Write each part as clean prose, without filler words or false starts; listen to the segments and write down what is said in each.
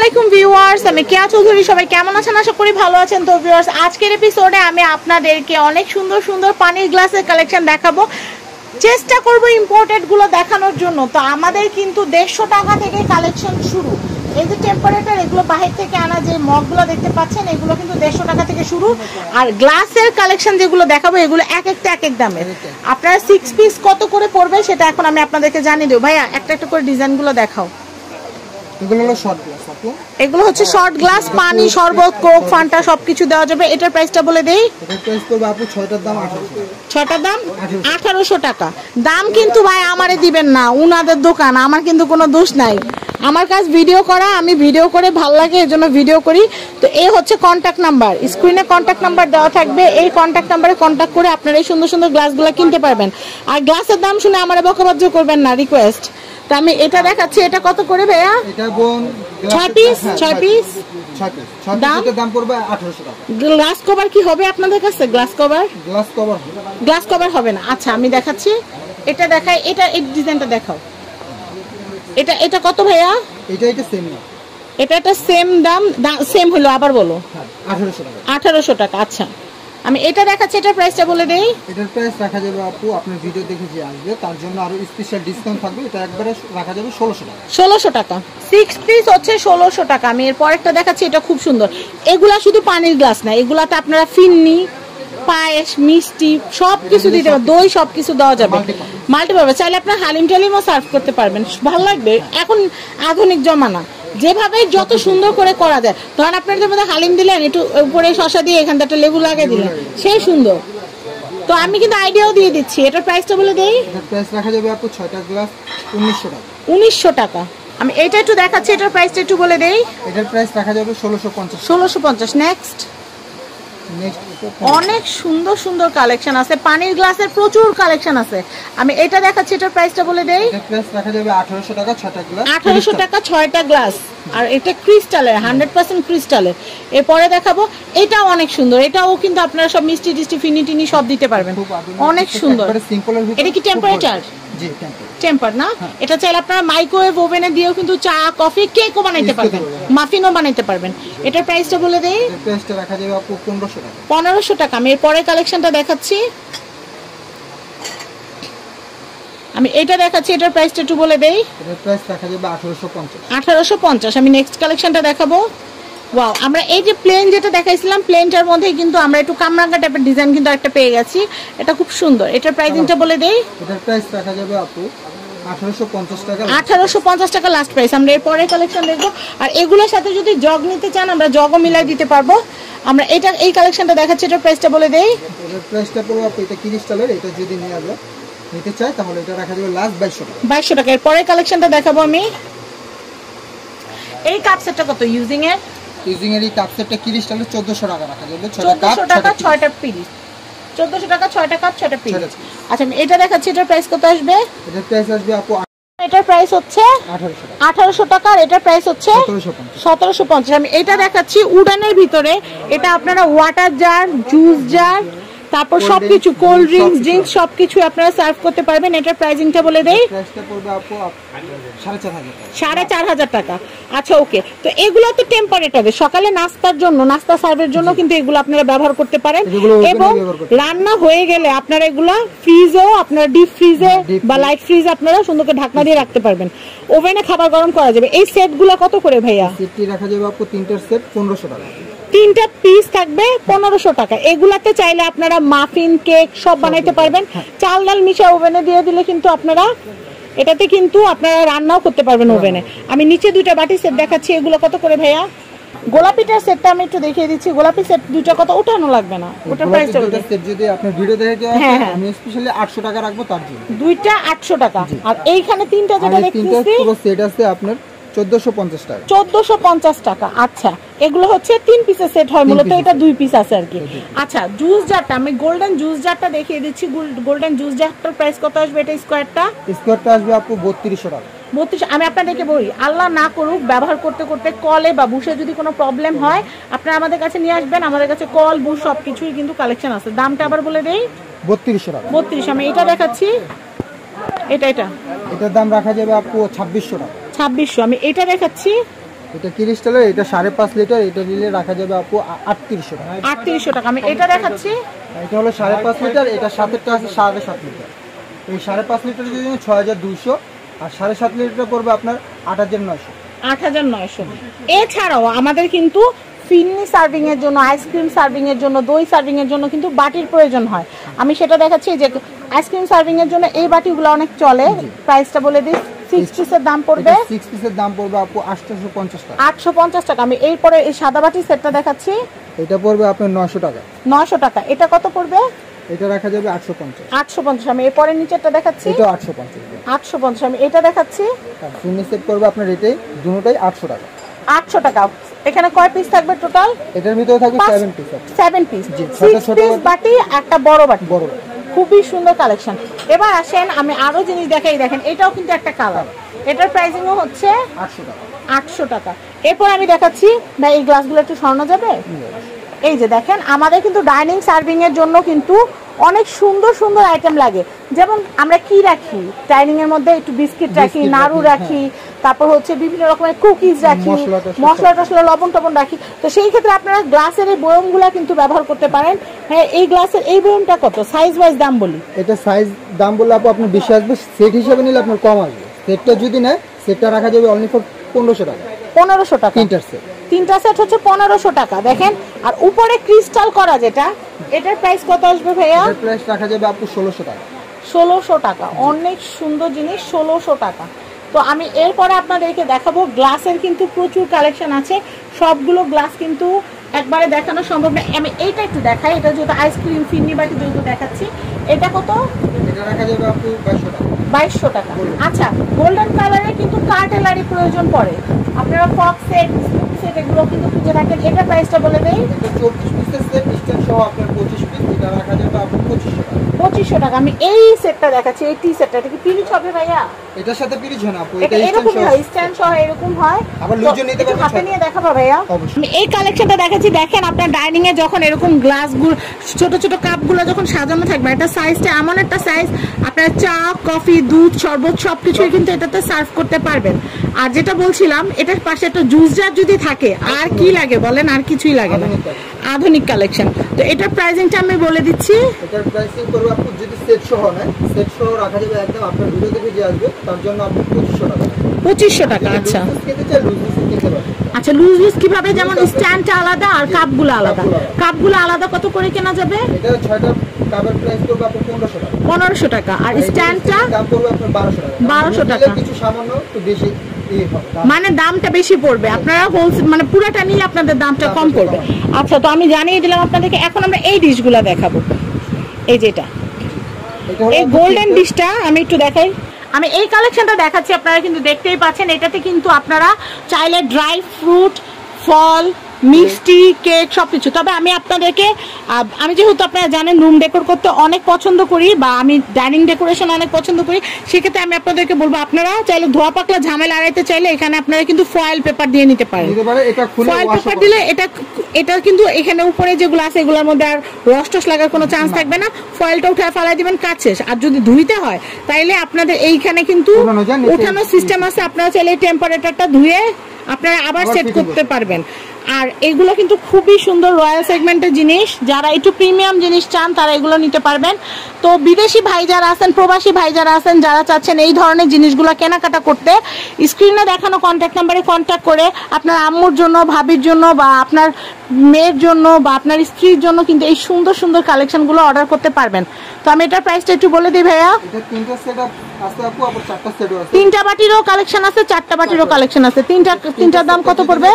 আলাইকুম ভিউয়ার্স, আমি কেয়া চৌধুরী। সবাই কেমন আছেন? আশা করি ভালো আছেন। তো ভিউয়ার্স, আজকের এপিসোডে আমি আপনাদেরকে অনেক সুন্দর সুন্দর পানির গ্লাসের কালেকশন দেখাবো। চেষ্টা করব ইম্পোর্টেড গুলো দেখানোর জন্য। তো আমাদের কিন্তু 150 টাকা থেকে কালেকশন শুরু। এই যে টেম্পারেচার, এগুলো বাহির থেকে আনা যে মগগুলো দেখতে পাচ্ছেন, এগুলো কিন্তু 150 টাকা থেকে শুরু। আর গ্লাসের কালেকশন যেগুলো দেখাবো, এগুলো এক একটা এক এক দামের। আপনারা 6 পিস কত করে পড়বে সেটা এখন আমি আপনাদেরকে জানিয়ে দেবো। ভাইয়া একটা একটা করে ডিজাইনগুলো দেখাও। এগুলো হচ্ছে শর্ট গ্লাস, পানি, শরবত, কোক, ফান্টা সবকিছু দেওয়া যাবে। এটার প্রাইসটা বলে দেই। এটার প্রাইস করবে আপু 6টার দাম 1800 টাকা। 6টার দাম 1800 টাকা। দাম কিন্তু ভাই আমারে দিবেন না, উনাদের দোকান, আমার কিন্তু কোনো দোষ নাই। আমার কাজ ভিডিও করা, আমি ভিডিও করে ভালো লাগে এজন্য ভিডিও করি। তো এই হচ্ছে কন্ট্যাক্ট নাম্বার, স্ক্রিনে কন্ট্যাক্ট নাম্বার দেওয়া থাকবে। এই কন্ট্যাক্ট নাম্বারে কন্ট্যাক্ট করে আপনারা এই সুন্দর সুন্দর গ্লাসগুলো কিনতে পারবেন। আর গ্লাসের দাম শুনে আমারে বকাবাজ্য করবেন না, রিকোয়েস্ট। তো আমি এটা দেখাচ্ছি, এটা কত করে ভাইয়া? এটা বোন 6 পিস 6 পিস দাম পড়বে 1800 টাকা। গ্লাস কভার কি হবে আপনাদের কাছে? গ্লাস কভার হবে না। আচ্ছা আমি দেখাচ্ছি, এটা দেখাই। এটা এই ডিজাইনটা দেখাও। এটা কত ভাইয়া? এটা সেম না, এটা সেম দাম, সেম হলো, আবার বলো। 1800 টাকা। 1800 টাকা। আচ্ছা আমি এটা দেখাচ্ছি, এটার প্রাইসটা বলে দেই। এটার প্রাইস রাখা যাবে আপু, আপনার ভিডিও দেখে যে আসবে তার জন্য আরো স্পেশাল ডিসকাউন্ট থাকবে। এটা একবারে রাখা যাবে 1600 টাকা। 1600 টাকা 6 পিস হচ্ছে 1600 টাকা। আমি এরপর একটা দেখাচ্ছি, এটা খুব সুন্দর। এগুলা শুধু পানির গ্লাস না, এগুলাতে আপনারা ফিন্নি, পায়েস, মিষ্টি সবকিছু দিতে পারবেন, দই সবকিছু দেওয়া যাবে। মাল্টিপারপাস, চাইলে আপনার হালিম টালিমও সার্ভ করতে পারবেন, ভালো লাগবে। এখন আধুনিক জমানা, যেভাবে যত সুন্দর করে করা যায়। ধরেন আপনার যে মধ্যে হালিম দিলেন, একটু উপরে শসা দিয়ে এখানটা একটা লেবু লাগিয়ে দিলেন, সেই সুন্দর। তো আমি কিন্তু আইডিয়াও দিয়ে দিচ্ছি। এটার প্রাইসটা বলে দেই। এটার প্রাইস রাখা যাবে আপু 6টা গ্লাস 1900 টাকা। 1900 টাকা। আমি এটা একটু দেখাচ্ছি, এটার প্রাইসটা একটু বলে দেই। এটার প্রাইস রাখা যাবে 1650। 1650। নেক্সট অনেক সুন্দর সুন্দর কালেকশন আছে, পানির গ্লাসের প্রচুর কালেকশন আছে। আমি এটা দেখাচ্ছি, এটার প্রাইসটা বলে দেই। এটার প্রাইস রাখা যাবে 1800 টাকা 6টা গ্লাস। 1800 টাকা 6টা গ্লাস। আর এটা ক্রিস্টালের, 100% ক্রিস্টালের। এরপরে দেখাবো, এটাও অনেক সুন্দর। এটাও কিন্তু আপনারা সব মিষ্টি টিষ্টি ফিনিটিনি সব দিতে পারবেন, অনেক সুন্দর। এটা কি টেম্পারেচার? জি টেম্পার না। এটা চাইলে আপনারা মাইক্রোওয়েভ ওভেনে দিয়েও কিন্তু চা, কফি, কেকও বানাইতে পারবেন, মাফিনও বানাইতে পারবেন। এটার প্রাইসটা বলে দেই। এর প্রাইসটা রাখা যাবে আপু 1500 টাকা। 1500 টাকা। আমি এর পরের কালেকশনটা দেখাচ্ছি, আমি এটা দেখাচ্ছি, এটার প্রাইসটা একটু বলে দেই। এটার প্রাইস রাখা যাবে 1850। 1850। আমি নেক্সট কালেকশনটা দেখাবো। ওয়াও, আমরা এই যে প্লেন যেটা দেখাইছিলাম, প্লেনটার মধ্যে কিন্তু আমরা একটু কামরাঙ্গা টাইপের ডিজাইন কিন্তু একটা পেয়ে গেছি। এটা খুব সুন্দর। এটার প্রাইসিংটা বলে দেই। এটার প্রাইস রাখা যাবে আপু 1850 টাকা। 1850 টাকা লাস্ট প্রাইস। আমরা এর পরের কালেকশন দেখবো। আর এগুলোর সাথে যদি জগ নিতে চান, আমরা জগও মিলাই দিতে পারবো। আমরা এটা এই কালেকশনটা দেখাচ্ছি, এটার প্রাইসটা বলে দেই। এটার প্রাইসটা পড়বে আপু, এটা ক্রিস্টালের, এটা যদি নিতে চাই তাহলে এটা রাখা যাবে লাস্ট 2200 টাকা। 2200 টাকা। এর পরের কালেকশনটা দেখাবো আমি। এই কাপ সেটটা কত? ইউজিং এর এই কাপ সেটটা ক্রিস্টালের 1400 টাকা রাখা যাবে। 6টা কাপ 1400 টাকা 6টা পিস। 1400 টাকা 6টা কাপ 6টা পিস। আচ্ছা আমি এটা দেখাচ্ছি, এটার প্রাইস কত আসবে? এটার প্রাইস আসবে আপু, এটার প্রাইস হচ্ছে 1800 টাকা। আর এটার প্রাইস হচ্ছে 1750। আমি এটা দেখাচ্ছি উডানের ভিতরে। এটা আপনারা ওয়াটার জার, জুস জার, তারপর সবকিছু, কোল্ড ড্রিঙ্কস সবকিছু আপনারা সার্ভ করতে পারবেন। এটার প্রাইসিংটা বলে দেই। প্রাইসটা পড়বে আপু 4500 টাকা। 4500 টাকা। আচ্ছা ওকে। তো এগুলো তো টেম্পারেচারে সকালে নাস্তার জন্য, নাস্তা সার্ভের জন্য কিন্তু এগুলো আপনারা ব্যবহার করতে পারেন। এবং রান্না হয়ে গেলে আপনারা এগুলো ফ্রিজেও, আপনারা ডিপ ফ্রিজে বা লাইট ফ্রিজে আপনারা সুন্দর করে ঢাকনা দিয়ে রাখতে পারবেন। ওভেনে খাবার গরম করা যাবে। এই সেটগুলো কত করে ভাইয়া? সেটটি রাখা যাবে আপু 3টার সেট 1500 টাকা। 3টা পিস থাকবে 1500 টাকা। এগুলাতে চাইলে আপনারা মাফিন, কেক সব বানাইতে পারবেন। চাল ডাল মিশা ওভেনে দিয়ে দিলে কিন্তু আপনারা এটাতে কিন্তু আপনারা রান্নাও করতে পারবেন ওভেনে। আমি নিচে 2টা বাটি সেট দেখাচ্ছি, এগুলো কত করে ভাইয়া? গোলাপিটার সেটটা আমি একটু দেখিয়ে দিচ্ছি। গোলাপি সেট 2টা কত? উঠানো লাগবে না, ওটার প্রাইসটা বলতে। সেট যদি আপনি ভিডিও দেখে আমি স্পেশালি 800 টাকা রাখবো তার জন্য। 2টা 800 টাকা। আর এইখানে 3টা যেটা দেখতেছি, পুরো সেট আছে আপনার 1450 টাকা। 1450 টাকা। আচ্ছা এগুলো হচ্ছে 3 পিসের সেট হয় মূলত, এটা 2 পিস আছে আর কি। আচ্ছা জুস জারটা, আমি গোল্ডেন জুস জারটা দেখিয়ে দিচ্ছি। গোল্ডেন জুস জারটার প্রাইস কত আসবে? এটা স্কয়ারটা আসবে আপু 3200 টাকা। 32। আমি আপনাদেরকে বলি, আল্লাহ না করুক ব্যবহার করতে করতে কলে বা বুশে যদি কোনো প্রবলেম হয়, আপনারা আমাদের কাছে নিয়ে আসবেন। আমাদের কাছে কল, বুশ সবকিছুই কিন্তু কালেকশন আছে। দামটা আবার বলে দেই। 3200 টাকা। 32। আমি এটা দেখাচ্ছি, এটার দাম রাখা যাবে আপু 2600 টাকা। 2600। আমি এটা দেখাচ্ছি, এটা ক্রিস্টালের, এটা 5.5 লিটার, এটা নিলে রাখা যাবে আপু 3800 টাকা। 3800 টাকা। আমি এটা দেখাচ্ছি, এটা হলো 5.5 লিটার, এটা সাথেরটা আছে 7.5 লিটার। এই 5.5 লিটার যদি 6200, আর 7.5 লিটার পড়বে আপনার 8900। 8900। এছাড়াও আমাদের কিন্তু ফিন্নি সার্ভিং এর জন্য, আইসক্রিম সার্ভিং এর জন্য, দই সার্ভিং এর জন্য কিন্তু বাটির প্রয়োজন হয়। আমি সেটা দেখাচ্ছি যে আইসক্রিম সার্ভিং এর জন্য এই বাটিগুলো অনেক চলে। প্রাইসটা বলে দিই, 6 পিসের দাম পড়বে, 6 পিসের দাম পড়বে আপু 850 টাকা। 850 টাকা। আমি এরপরে এই সাদা বাটির সেটটা দেখাচ্ছি, এটা পড়বে আপনার 900 টাকা। 900 টাকা। এটা কত পড়বে? এটা রাখা যাবে 850। 850। আমি এরপরে নিচেরটা দেখাচ্ছি, এটা 850। 850। আমি এটা দেখাচ্ছি, আর ফিনিশ সেট পড়বে আপনার এটাই দুটোটাই 800 টাকা। 800 টাকা। এখানে কয় পিস থাকবে টোটাল? এটার ভিতরে থাকবে 7 পিস। 7 পিস, জি, 6 পিস বাটি, একটা বড় বাটি। বড় খুবই সুন্দর কালেকশন। এবার আসেন আমি আরো জিনিস দেখাই। দেখেন এটাও কিন্তু একটা কালার, এটার প্রাইসিংও হচ্ছে 800 টাকা। 800 টাকা। এরপর আমি দেখাচ্ছি, না এই গ্লাসগুলো একটু সরানো যাবে? এই যে দেখেন আমাদের কিন্তু ডাইনিং সার্ভিং এর জন্য কিন্তু অনেক সুন্দর সুন্দর আইটেম লাগে। যেমন আমরা কি রাখি ডাইনিং এর মধ্যে, একটু বিস্কিট রাখি, নাড়ু রাখি, তারপর হচ্ছে বিভিন্ন রকমের কুকিজ রাখি, মশলা টশলা, লবণ টবণ রাখি। তো সেই ক্ষেত্রে আপনারা গ্লাসের এই বয়মগুলা কিন্তু ব্যবহার করতে পারেন। হ্যাঁ, এই গ্লাসের এই বয়মটা কত সাইজ ওয়াইজ দাম বলি? এটা সাইজ দাম বললে আপু আপনার বেশি আসবে, সেট হিসেবে নিলে আপনার কম আসবে। সেটটা যদি নেয়, সেটটা রাখা যাবে অনলি ফর 1500 টাকা। 1500 টাকা। তিনটা সেট হচ্ছে 1500 টাকা। দেখেন, আর উপরে ক্রিস্টাল করা যেটা, এটার প্রাইস কত আসবে ভাইয়া? এটার প্রাইস রাখা যাবে আপু 1600 টাকা। 1600 টাকা। অনেক সুন্দর জিনিস, 1600 টাকা। তো আমি এরপরে আপনাদেরকে দেখাবো গ্লাসের কিন্তু প্রচুর কালেকশন আছে। সবগুলো গ্লাস কিন্তু একবারে দেখানো সম্ভব না। আমি এইটা একটু দেখাই, এটা যেহেতু আইসক্রিম ফিন্নি বাটি যেহেতু দেখাচ্ছি। এটা কত? এটা রাখা যাবে আপু 2200 টাকা। 2200 টাকা। আচ্ছা, গোল্ডেন কালারে কিন্তু কার্টেলারি প্রয়োজন পড়ে, আপনারা ফক সেট, স্পুন সেট এগুলো কিন্তু খুঁজে রাখেন। এটা প্রাইসটা বলে দেই, এটা 24 পিসের সেট, স্ট্যান্ড সহ আপনার 25 পিস। এটা রাখা যাবে আপু 2500 টাকা। 2500 টাকা। আমি এই সেটটা দেখাচ্ছি, এই টি সেটটা। এটা কি পিরিচ হবে ভাইয়া? এটার সাথে পিরিচ হয় না আপু, এটা এরকম হয়, স্ট্যান্ড সহ এরকম হয়। আবার লুজও নিতে পারবেন। হাতে নিয়ে দেখাবো ভাইয়া? আমি এই কালেকশনটা দেখাচ্ছি। দেখেন আপনার ডাইনিং এ যখন এরকম গ্লাসগুলো, ছোট ছোট কাপগুলো যখন সাজানো থাকবে, এটা সাইজটা এমন একটা সাইজ, আপনার চা, কফি, দুধ, শরবত সবকিছুই কিন্তু এটাতে সার্ভ করতে পারবেন। আর যেটা বলছিলাম, এটার পাশে একটা জুস জার যদি থাকে, আর কি লাগে বলেন? আর কিছুই লাগে না। আধুনিক কালেকশন। তো এটার প্রাইসিংটা আমি বলে দিচ্ছি। এটার প্রাইসিং করবে আপু যদি সেট সহ নেয়, সেট সহ রাখা যাবে একদম আপনার ভিডিও দেখে যে আসবে তার জন্য আপনি 2500 টাকা। 2500 টাকা। আচ্ছা আচ্ছা, লুজ লুজ কিভাবে? যেমন স্ট্যান্ডটা আলাদা আর কাপগুলো আলাদা। কাপগুলো আলাদা কত করে কেনা যাবে? এটা 6টা কাপের প্রাইস করবে আপু 1500 টাকা। 1500 টাকা। আর স্ট্যান্ডটা দাম পড়বে আপনার 1200 টাকা। 1200 টাকা। কিছু সামান্য একটু বেশি মানে দামটা বেশি পড়বে। আপনারা হোলসেল মানে পুরোটা নিলে আপনাদের দামটা কম পড়বে। আচ্ছা, তো আমি জানিয়ে দিলাম আপনাদেরকে। এখন আমরা এই ডিশগুলো দেখাবো। এই যেটা এই গোল্ডেন ডিশটা আমি একটু দেখাই। আমি এই কালেকশনটা দেখাচ্ছি, আপনারা কিন্তু দেখতেই পাচ্ছেন। এটাতে কিন্তু আপনারা চাইলে ড্রাই ফ্রুট, ফল, মিষ্টি, কেক সবকিছু। তবে আমি আপনাদেরকে, আমি যেহেতু আপনারা জানেন রুম ডেকোর করতে অনেক পছন্দ করি, বা আমি ডাইনিং ডেকোরেশন অনেক পছন্দ করি, সেক্ষেত্রে আমি আপনাদেরকে বলবো আপনারা চাইলে ধোয়া পাকলা ঝামেলা এড়াইতে চাইলে এখানে আপনারা কিন্তু ফয়েল পেপার দিয়ে নিতে পারেন। ফয়েল পেপার দিলে এটা কিন্তু এখানে উপরে যেগুলো আছে এগুলোর মধ্যে আর রস টস লাগার কোনো চান্স থাকবে না। ফয়েলটা উঠে ফেলাই দিবেন, কাজ শেষ। আর যদি ধুইতে হয় তাইলে আপনাদের এইখানে কিন্তু উঠানোর সিস্টেম আছে, আপনারা চাইলে টেম্পারেচারটা ধুয়ে আপনারা আবার সেট করতে পারবেন। আর এগুলো কিন্তু খুবই সুন্দর রয়্যাল সেগমেন্টের জিনিস। যারা একটু প্রিমিয়াম জিনিস চান তারা এগুলো নিতে পারবেন। তো বিদেশি ভাই যারা আছেন, প্রবাসী ভাই যারা আছেন, যারা চাচ্ছেন এই ধরনের জিনিসগুলো কেনাকাটা করতে, স্ক্রিনে দেখানো কন্ট্যাক্ট নাম্বারে কন্ট্যাক্ট করে আপনার আম্মুর জন্য, ভাবির জন্য, বা আপনার মেয়ের জন্য, বা আপনার স্ত্রীর জন্য কিন্তু এই সুন্দর সুন্দর কালেকশনগুলো অর্ডার করতে পারবেন। তো আমি এটার প্রাইসটা একটু বলে দিই ভাইয়া। তিনটা বাটিরও কালেকশন আছে, চারটা বাটিরও কালেকশন আছে। তিনটার দাম কত পড়বে?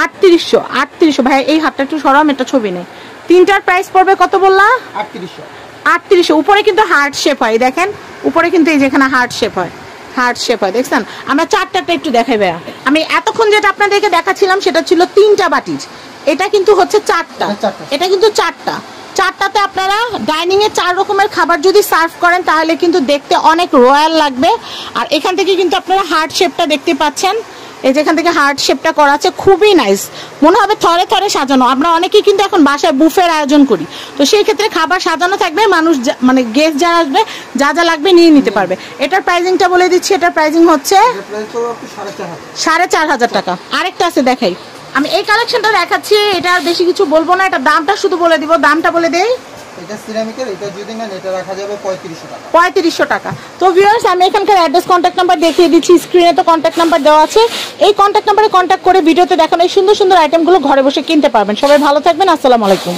3800। ভাই এই হাতটা একটু সরাম, এটা ছবি নেই। তিনটার প্রাইস পড়বে কত বললাম? 3800। উপরে কিন্তু হার্ট শেপ হয়, দেখেন উপরে কিন্তু এই যেখানে হার্ট শেপ হয়, হার্ট শেপ হয়, দেখছেন? আমরা চারটাটা একটু দেখাই ভাইয়া। আমি এতক্ষণ যেটা আপনাদেরকে দেখাচ্ছিলাম সেটা ছিল তিনটা বাটির, এটা কিন্তু হচ্ছে চারটা। এটা কিন্তু চারটাতে আপনারা ডাইনিং এ 4 রকমের খাবার যদি সার্ভ করেন তাহলে কিন্তু দেখতে অনেক রয়্যাল লাগবে। আর এখান থেকে কিন্তু আপনারা হার্ট শেপটা দেখতে পাচ্ছেন, এই যেখান থেকে হার্ট শেপটা করা আছে, খুবই নাইস, মনে হবে থরে থরে সাজানো। আমরা অনেকেই কিন্তু এখন বাসায় বুফের আয়োজন করি, তো সেই ক্ষেত্রে খাবার সাজানো থাকবে, মানুষ মানে গেস্ট যারা আসবে যা যা লাগবে নিয়ে নিতে পারবে। এটার প্রাইসিংটা বলে দিচ্ছি, এটার প্রাইসিং হচ্ছে 4,500 টাকা। আরেকটা আছে দেখাই, আমি এই কালেকশনটা দেখাচ্ছি, এটা আর বেশি কিছু বলবো না, এটা দামটা শুধু বলে দিব, দামটা বলে দেই। এটা সিরামিকের, এটা যদি নেন এটা রাখা যাবে 3500 টাকা। 3500 টাকা। তো ভিউয়ার্স, আমি এখানকার অ্যাড্রেস কন্ট্যাক্ট নাম্বার দেখিয়ে দিচ্ছি, স্ক্রিনে তো কন্ট্যাক্ট নাম্বার দেওয়া আছে, এই কন্ট্যাক্ট নাম্বারে কন্ট্যাক্ট করে ভিডিওতে দেখানো এই সুন্দর সুন্দর আইটেমগুলো ঘরে বসে কিনতে পারবেন। সবাই ভালো থাকবেন, আসসালামু আলাইকুম।